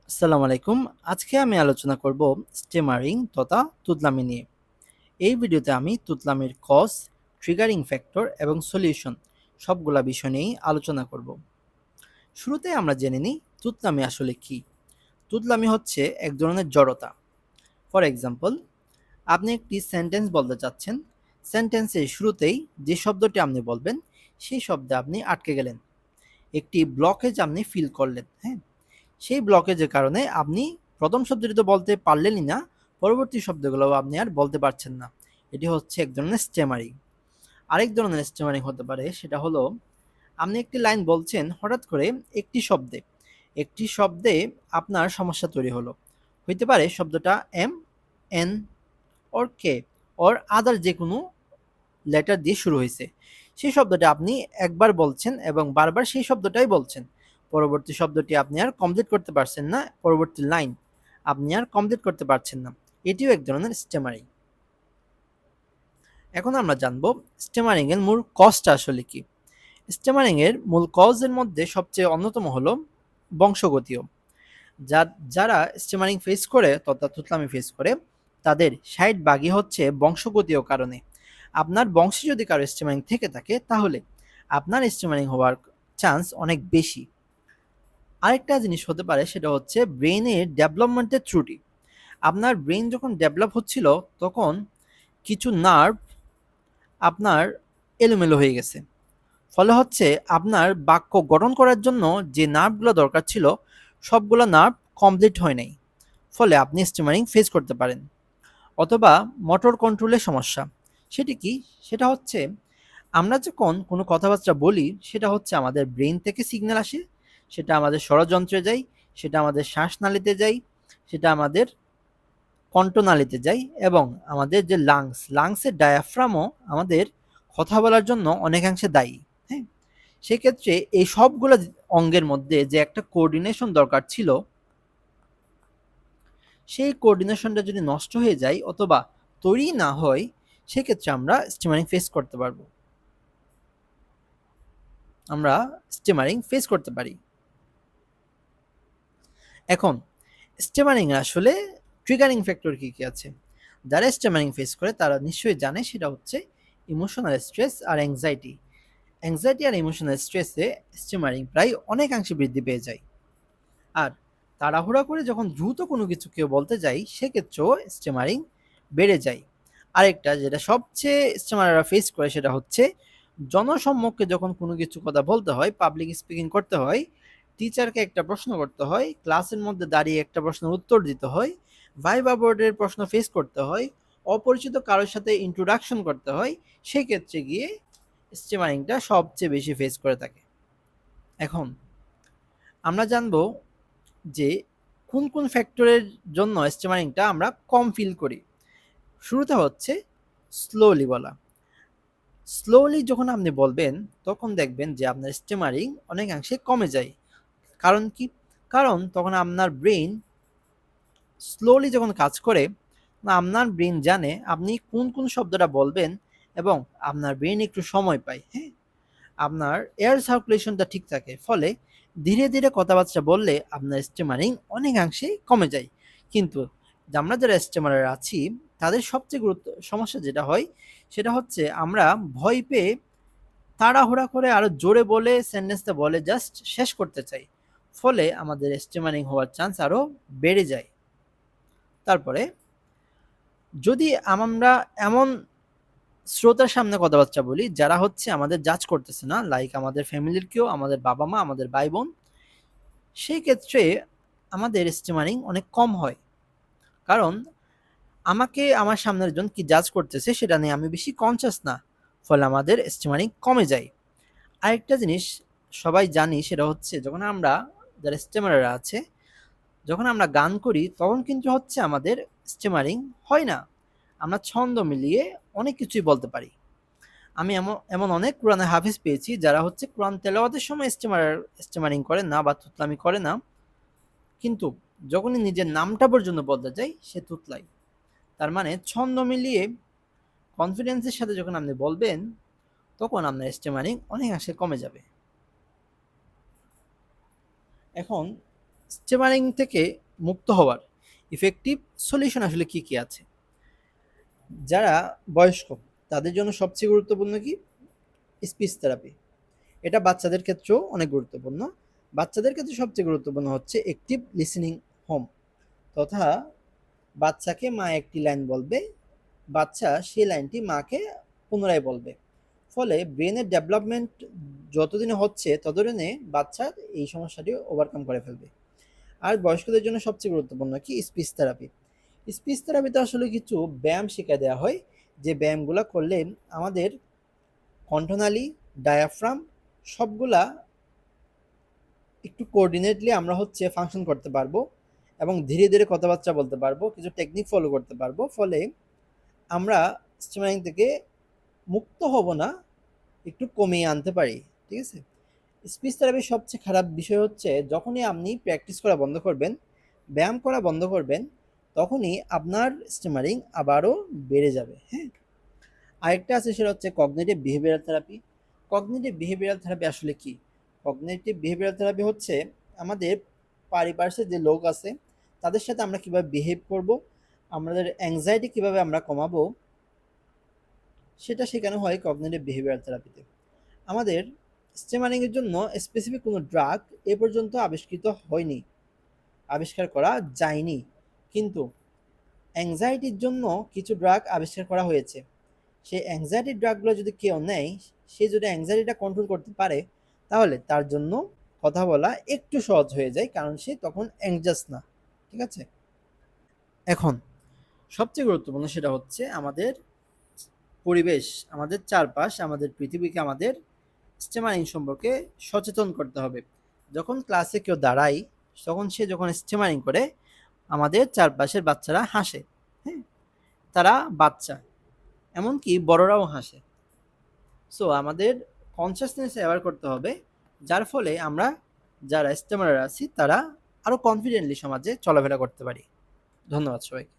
আসসালামু আলাইকুম। আজকে আমি আলোচনা করব স্টেমারিং তথা তুতলামি নিয়ে। এই ভিডিওতে আমি তুতলামির কজ, ট্রিগারিং ফ্যাক্টর এবং সলিউশন সবগুলা বিষয় নিয়েই আলোচনা করব। শুরুতে আমরা জেনে নিই তুতলামি আসলে কি। তুতলামি হচ্ছে এক ধরনের জড়তা। ফর এক্সাম্পল, আপনি একটি সেন্টেন্স বলতে চাচ্ছেন, সেন্টেন্সের শুরুতেই যে শব্দটি আপনি বলবেন সেই শব্দে আপনি আটকে গেলেন, একটি ব্লকেজ আপনি ফিল করলেন। হ্যাঁ, সেই ব্লকেজের কারণে আপনি প্রথম শব্দটি তো বলতে পারলেনই না, পরবর্তী শব্দগুলো আপনি আর বলতে পারছেন না। এটি হচ্ছে এক ধরনের স্টেমারিং। আরেক ধরনের স্টেমারিং হতে পারে, সেটা হলো আপনি একটি লাইন বলছেন, হঠাৎ করে একটি শব্দে আপনার সমস্যা তৈরি হলো। হইতে পারে শব্দটা M, N, or K, or other যে কোনো লেটার দিয়ে শুরু হয়েছে। সেই শব্দটা আপনি একবার বলছেন এবং বারবার সেই শব্দটাই বলছেন। পরবর্তী শব্দটি আপনি আর কমপ্লিট করতে পারছেন না, পরবর্তী লাইন আপনি আর কমপ্লিট করতে পারছেন না। এটিও এক ধরনের স্টেমারিং। এখন আমরা জানবো স্টেমারিং এর মূল কজটা আসলে কি। স্টেমারিং এর মূল কজের মধ্যে সবচেয়ে অন্যতম হলো বংশগতীয়। যারা স্টেমারিং ফেস করে তথা থুতলামি ফেস করে, তাদের ৬০ ভাগই হচ্ছে বংশগতীয় কারণে। আপনার বংশে যদি কারো স্টেমারিং থেকে থাকে, তাহলে আপনার স্টেমারিং হওয়ার চান্স অনেক বেশি। আরেকটা জিনিস হতে পারে, সেটা হচ্ছে ব্রেইনের ডেভেলপমেন্টের ত্রুটি। আপনার ব্রেইন যখন ডেভেলপ হচ্ছিল, তখন কিছু নার্ভ আপনার এলোমেলো হয়ে গেছে। ফলে হচ্ছে আপনার বাক্য গঠন করার জন্য যে নার্ভগুলো দরকার ছিল, সবগুলো নার্ভ কমপ্লিট হয় নাই। ফলে আপনি স্টিমারিং ফেস করতে পারেন। অথবা মোটর কন্ট্রোলের সমস্যা। সেটি কি? সেটা হচ্ছে আমরা যখন কোনো কথাবার্তা বলি, সেটা হচ্ছে আমাদের ব্রেইন থেকে সিগন্যাল আসে, সেটা আমাদের ষড়যন্ত্রে যায়, সেটা আমাদের শ্বাসনালীতে যায়, সেটা আমাদের কণ্ঠনালীতে যায়, এবং আমাদের যে লাংসের ডায়াফ্রামও আমাদের কথা বলার জন্য অনেকাংশে দায়ী। হ্যাঁ, সেক্ষেত্রে এই সবগুলো অঙ্গের মধ্যে যে একটা কোঅর্ডিনেশন দরকার ছিল, সেই কোঅর্ডিনেশনটা যদি নষ্ট হয়ে যায় অথবা তৈরি না হয়, সেক্ষেত্রে আমরা স্টিমারিং ফেস করতে পারবো। আমরা স্টিমারিং ফেস করতে পারি। এখন স্টিমারিং আসলে ট্রিগারিং ফ্যাক্টর কি কি আছে? যারা স্টিমারিং ফেস করে তারা নিশ্চয়ই জানে, সেটা হচ্ছে ইমোশনাল স্ট্রেস আর অ্যাংজাইটি। অ্যাংজাইটি আর ইমোশনাল স্ট্রেসে স্টিমারিং প্রায় অনেকাংশে বৃদ্ধি পেয়ে যায়। আর তাড়াহুড়া করে যখন দ্রুত কোনো কিছু কেউ বলতে যাই, সেক্ষেত্রেও স্টিমারিং বেড়ে যায়। আরেকটা যেটা সবচেয়ে স্টিমাররা ফেস করে, সেটা হচ্ছে জনসম্মুখে যখন কোনো কিছু কথা বলতে হয়, পাবলিক স্পিকিং করতে হয়, টিচারকে একটা প্রশ্ন করতে হয়, ক্লাসের মধ্যে দাঁড়িয়ে একটা প্রশ্নের উত্তর দিতে হয়, ভাইবা বোর্ডের প্রশ্ন ফেস করতে হয়, অপরিচিত কারোর সাথে ইন্ট্রোডাকশন করতে হয়, সেক্ষেত্রে গিয়ে স্টিমারিংটা সবচেয়ে বেশি ফেস করে থাকে। এখন আমরা জানবো যে কোন কোন ফ্যাক্টরের জন্য স্টিমারিংটা আমরা কম ফিল করি। শুরুতে হচ্ছে স্লোলি বলা। স্লোলি যখন আপনি বলবেন, তখন দেখবেন যে আপনার স্টিমারিং অনেকাংশে কমে যায়। কারণ কি? কারণ তখন আপনার ব্রেইন স্লোলি যখন কাজ করে, আপনার ব্রেইন জানে আপনি কোন কোন শব্দটা বলবেন, এবং আপনার ব্রেইন একটু সময় পায়। হ্যাঁ, আপনার এয়ার সার্কুলেশনটা ঠিক থাকে। ফলে ধীরে ধীরে কথাবার্তা বললে আপনার স্টিমারিং অনেকাংশেই কমে যায়। কিন্তু আমরা যারা স্টিমারার আছি, তাদের সবচেয়ে সমস্যা যেটা হয়, সেটা হচ্ছে আমরা ভয় পেয়ে তাড়াহুড়া করে আরো জোরে বলে সেন্টেন্সটা বলে জাস্ট শেষ করতে চাই। ফলে আমাদের স্টিমারিং হওয়ার চান্স আরো বেড়ে যায়। তারপরে যদি আমরা এমন শ্রোতার সামনে কথাবার্তা বলি, যারা হচ্ছে আমাদের জাজ করতেছে না, লাইক আমাদের ফ্যামিলির কেউ, আমাদের বাবা মা, আমাদের ভাই বোন, সেই ক্ষেত্রে আমাদের স্টিমারিং অনেক কম হয়। কারণ আমাকে আমার সামনের জন কি জাজ করতেছে, সেটা নিয়ে আমি বেশি কনসিয়াস না। ফলে আমাদের স্টিমারিং কমে যায়। আরেকটা জিনিস সবাই জানি, সেটা হচ্ছে যখন আমরা, যারা স্টিমারার আছে, যখন আমরা গান করি, তখন কিন্তু হচ্ছে আমাদের স্টিমারিং হয় না। আমরা ছন্দ মিলিয়ে অনেক কিছুই বলতে পারি। আমি এমন এমন অনেক কোরআনের হাফিজ পেয়েছি, যারা হচ্ছে কোরআন তেলাওয়াতের সময় স্টিমারিং করে না বা তুতলামি করে না, কিন্তু যখনই নিজের নামটা পর্যন্ত বলতে যায়, সে তুতলায়। তার মানে ছন্দ মিলিয়ে কনফিডেন্সের সাথে যখন আপনি বলবেন, তখন আপনার স্টিমারিং অনেকাংশে কমে যাবে। এখন স্টেমারিং থেকে মুক্ত হওয়ার ইফেক্টিভ সলিউশন আসলে কি কি আছে? যারা বয়স্ক তাদের জন্য সবচেয়ে গুরুত্বপূর্ণ কি? Speech therapy. এটা বাচ্চাদের ক্ষেত্রেও অনেক গুরুত্বপূর্ণ। বাচ্চাদের ক্ষেত্রে সবচেয়ে গুরুত্বপূর্ণ হচ্ছে অ্যাক্টিভ লিসেনিং হোম, তথা বাচ্চাকে মা একটি লাইন বলবে, বাচ্চা সেই লাইনটি মাকে পুনরায় বলবে। ফলে ব্রেনের ডেভেলপমেন্ট যতদিনে হচ্ছে ততদিনে বাচ্চার এই সমস্যাটি ওভারকাম করে ফেলবে। আর বয়স্কদের জন্য সবচেয়ে গুরুত্বপূর্ণ কি? Speech therapy. স্পিচ থেরাপিতে আসলে কিছু ব্যায়াম শিখিয়ে দেওয়া হয়, যে ব্যায়ামগুলো করলে আমাদের কণ্ঠনালী, ডায়াফ্রাম সবগুলা একটু কোঅর্ডিনেটলি আমরা হচ্ছে ফাংশন করতে পারবো এবং ধীরে ধীরে কথাবার্তা বলতে পারবো, কিছু টেকনিক ফলো করতে পারবো। ফলে আমরা স্টিমারিং থেকে মুক্ত হব না, একটু কমিয়ে আনতে পারি। ঠিক আছে? স্পিচ থেরাপির সবচেয়ে খারাপ বিষয় হচ্ছে যখনই আপনি প্র্যাকটিস করা বন্ধ করবেন, ব্যায়াম করা বন্ধ করবেন, তখনই আপনার স্টিমারিং আবারও বেড়ে যাবে। হ্যাঁ, আরেকটা আছে, সেটা হচ্ছে cognitive behavioural therapy. Cognitive behavioural therapy আসলে কি? কগনিটিভ বিহেভিয়ারাল থেরাপি হচ্ছে আমাদের পারিপার্শ্বিক যে লোক আছে তাদের সাথে আমরা কিভাবে বিহেভ করব, আমাদের অ্যাংজাইটি কিভাবে আমরা কমাবো, সেটা শেখানো হয় কগনিটিভ বিহেভিয়ারাল থেরাপিতে। আমাদের স্টিমারিংয়ের জন্য স্পেসিফিক কোনো ড্রাগ এ পর্যন্ত আবিষ্কৃত হয়নি, আবিষ্কার করা যায়নি, কিন্তু অ্যাংজাইটির জন্য কিছু ড্রাগ আবিষ্কার করা হয়েছে। সেই অ্যাংজাইটির ড্রাগগুলো যদি কেউ নেয়, সে যদি অ্যাংজাইটিটা কন্ট্রোল করতে পারে, তাহলে তার জন্য কথা বলা একটু সহজ হয়ে যায়, কারণ সে তখন অ্যাংজাস না। ঠিক আছে? এখন সবচেয়ে গুরুত্বপূর্ণ সেটা হচ্ছে আমাদের পরিবেশ, আমাদের চারপাশ, আমাদের পৃথিবীকে আমাদের স্টিমারিং সম্পর্কে সচেতন করতে হবে। যখন ক্লাসে কেউ দাঁড়ায়, তখন সে যখন স্টিমারিং করে আমাদের চারপাশের বাচ্চারা হাসে। হ্যাঁ, তারা বাচ্চা, এমনকি বড়রাও হাসে। সো আমাদের কনসিয়াসনেস অ্যাওয়ার করতে হবে, যার ফলে আমরা যারা স্টেমারার আছি তারা আরও কনফিডেন্টলি সমাজে চলাফেরা করতে পারি। ধন্যবাদ সবাইকে।